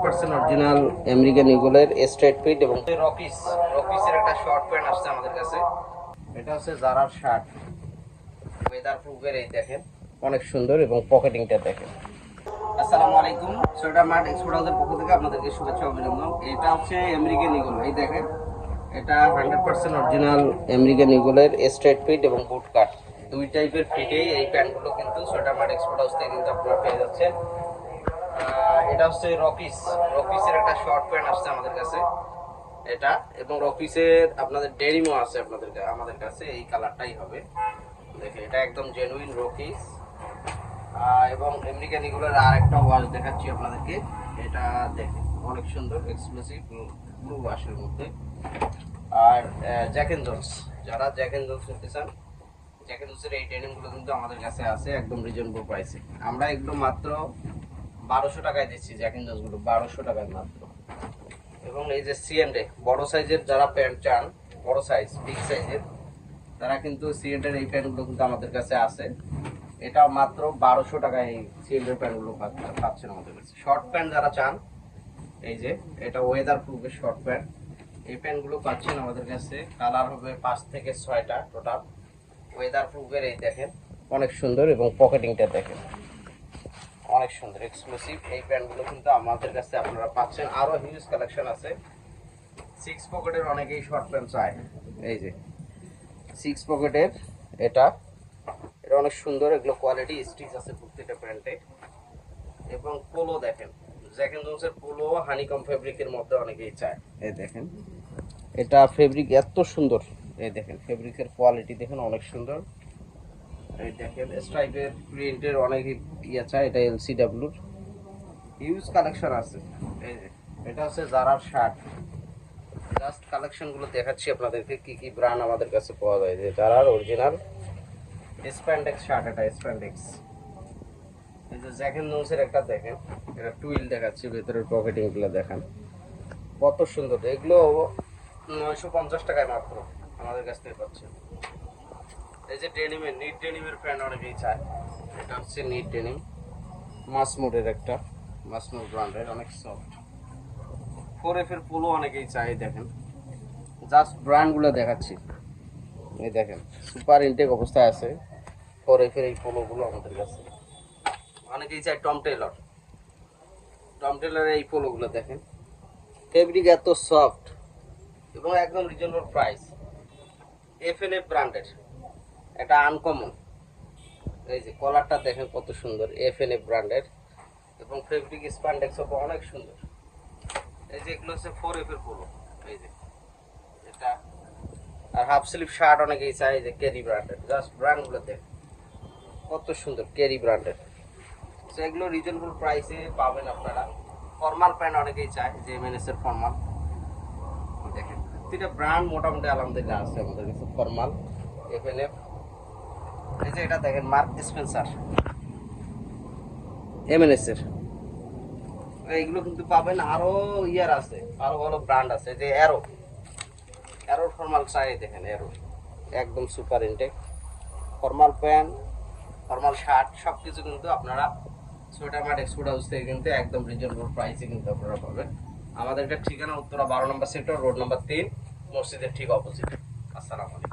100% original American ইগলের straight fit এবং রকিসের একটা short pant আসছে আমাদের কাছে। এটা হচ্ছে জারার শার্ট, ওয়েদার প্রুফের। এই দেখেন অনেক সুন্দর এবং পকেটিংটা দেখেন। আসসালামু আলাইকুম, সোয়েটার মার্ট এক্সপোর্ট হাউসের পক্ষ থেকে আপনাদেরকে শুভেচ্ছা অভিনন্দন। এটা হচ্ছে আমেরিকান ইগল। এই দেখেন এটা 100% অরিজিনাল আমেরিকান ইগলের স্ট্রেট ফিট এবং বুট কাট দুই টাইপের ফিটেই এই প্যান্টগুলো কিন্তু সোয়েটার মার্ট এক্সপোর্ট হাউস থেকে কিন্তু আপনারা পেয়ে যাচ্ছেন। এটা হচ্ছে রকিসের একটা শর্ট প্যান্ট আসছে আমাদের কাছে এটা, এবং রকিসের আপনাদের ডেনিমও আছে আমাদের কাছে। এই কালারটাই হবে, দেখেন এটা একদম জেনুইন রকিস। এবং আমেরিকান ইগলের আর একটা ওয়াশ দেখাচ্ছি আপনাদেরকে। এটা দেখেন অনেক সুন্দর এক্সক্লুসিভ ব্লু ওয়াশের মধ্যে। আর জ্যাক এন্ড জোন্স, যারা জ্যাক এন্ড জোন্স নিতে চান, জ্যাক এন্ড জোন্সের এই ডেনিমগুলো কিন্তু আমাদের কাছে আছে একদম রিজনেবল প্রাইসে। আমরা এগুলো মাত্র 1200 টাকায় দিচ্ছি, জ্যাক এন্ড জোন্সগুলো 1200 টাকায় মাত্র। এবং এই যে সিএনডে বড় সাইজের যারা প্যান্ট চান, বড় সাইজ বিগ সাইজের, তারা কিন্তু সিএনডের এই প্যান্টগুলো কিন্তু আমাদের কাছে আছে। এটা মাত্র 1200 টাকায় এই সিএনডের প্যান্টগুলো পাচ্ছেন আমাদের কাছে। শর্ট প্যান্ট যারা চান, এই যে এটা ওয়েদার প্রুফের শর্ট প্যান্ট, এই প্যান্টগুলো পাচ্ছেন আমাদের কাছে। কালার হবে 5 থেকে 6টা টোটাল, ওয়েদার প্রুফের। এই দেখেন অনেক সুন্দর এবং পকেটিংটা দেখেন অনেক সুন্দর এক্সক্লুসিভ। এই প্যান্টগুলো কিন্তু আমাদের কাছে আপনারা পাচ্ছেন। আরো হিউজ কালেকশন আছে। 6 পকেটের অনেকেই শর্ট প্যান্ট চায়। এই যে 6 পকেটের এটা অনেক সুন্দর, এগুলো কোয়ালিটি স্টিচ আছে প্রত্যেকটা প্যান্টে। এবং পোলো দেখেন, জ্যাক এন্ড জোন্সের পোলো হানিকম ফেব্রিকের মধ্যে অনেকেই চায়। এই দেখেন এটা ফেব্রিক এত সুন্দর, এই দেখেন ফেব্রিকের কোয়ালিটি দেখেন অনেক সুন্দর। এই দেখেন স্ট্রাইপের প্রিন্টের অনেক ইয়ে চায়, এটা এলসিডব্লিউর হিউজ কালেকশন আছে। এই যে এটা হচ্ছে জারার শার্ট, জাস্ট কালেকশনগুলো দেখাচ্ছি আপনাদেরকে কি কি ব্র্যান্ড আমাদের কাছে পাওয়া যায়। যে জারার অরিজিনাল স্প্যান্ডেক্স শার্ট, এটা স্প্যান্ডেক্স। এই যে জ্যাক এন্ড জোন্সের একটা দেখেন, এটা টুইল দেখাচ্ছি, ভেতরের পকেটিংগুলো দেখেন কত সুন্দর। এগুলো 950 টাকায় মাত্র আমাদের কাছ থেকে পাচ্ছেন। এই যে ডেনিমের নিট ডেনিমের প্যান্ট অনেকেই চায়, এটা হচ্ছে নিট ডেনিম মাসমুডের একটা, মাসমুড ব্র্যান্ডের, অনেক সফট। 4F এর পোলো অনেকেই চায়। দেখেন জাস্ট ব্র্যান্ডগুলো দেখাচ্ছি। এই দেখেন সুপার ইনটেক অবস্থায় আছে 4F এর এই পোলোগুলো আমাদের কাছে। অনেকেই চায় টম টেলরের এই পোলোগুলো দেখেন, ফেব্রিক এত সফট এবং একদম রিজনেবল প্রাইস। FNF ব্র্যান্ডের এটা আনকমন। এই যে কলারটা দেখেন কত সুন্দর, FNF ব্র্যান্ডের, এবং ফেব্রিক স্প্যান্ডেক্স হবে অনেক সুন্দর। এই যে এগুলো হচ্ছে 4F এর পোলো। এই যে এটা আর হাফ স্লিভ শার্ট অনেকেই চাই, যে কেরি ব্র্যান্ডের। জাস্ট ব্র্যান্ডগুলো দেখেন কত সুন্দর, কেরি ব্র্যান্ডের। তো এগুলো রিজনেবল প্রাইসে পাবেন আপনারা। ফর্মাল প্যান্ট অনেকেই চায়, যে এমএনএস এর ফর্মাল দেখেন, প্রতিটা ব্র্যান্ড মোটামুটি আলহামদুলিল্লাহ আছে আমাদের কাছে। Formal FNF। এই যে এটা দেখেন মার্ক স্পেন্সার এমএনএস এর, এইগুলো কিন্তু পাবেন। আরো ইয়ার আছে, আরো ভালো ব্র্যান্ড আছে। যে অ্যারোর ফর্মাল চাই, দেখেন অ্যারো একদম সুপার ইনটেক। ফর্মাল প্যান্ট, ফর্মাল শার্ট সবকিছু কিন্তু আপনারা সোয়েটার মার্ট এক্সপোর্ট হাউস থেকে কিন্তু একদম রিজনেবল প্রাইসে কিন্তু আপনারা পাবেন। আমাদের একটা ঠিকানা উত্তরা 12 নম্বর সেক্টর, রোড নম্বর 3, মসজিদের ঠিক অপোজিট। আসসালামু আলাইকুম।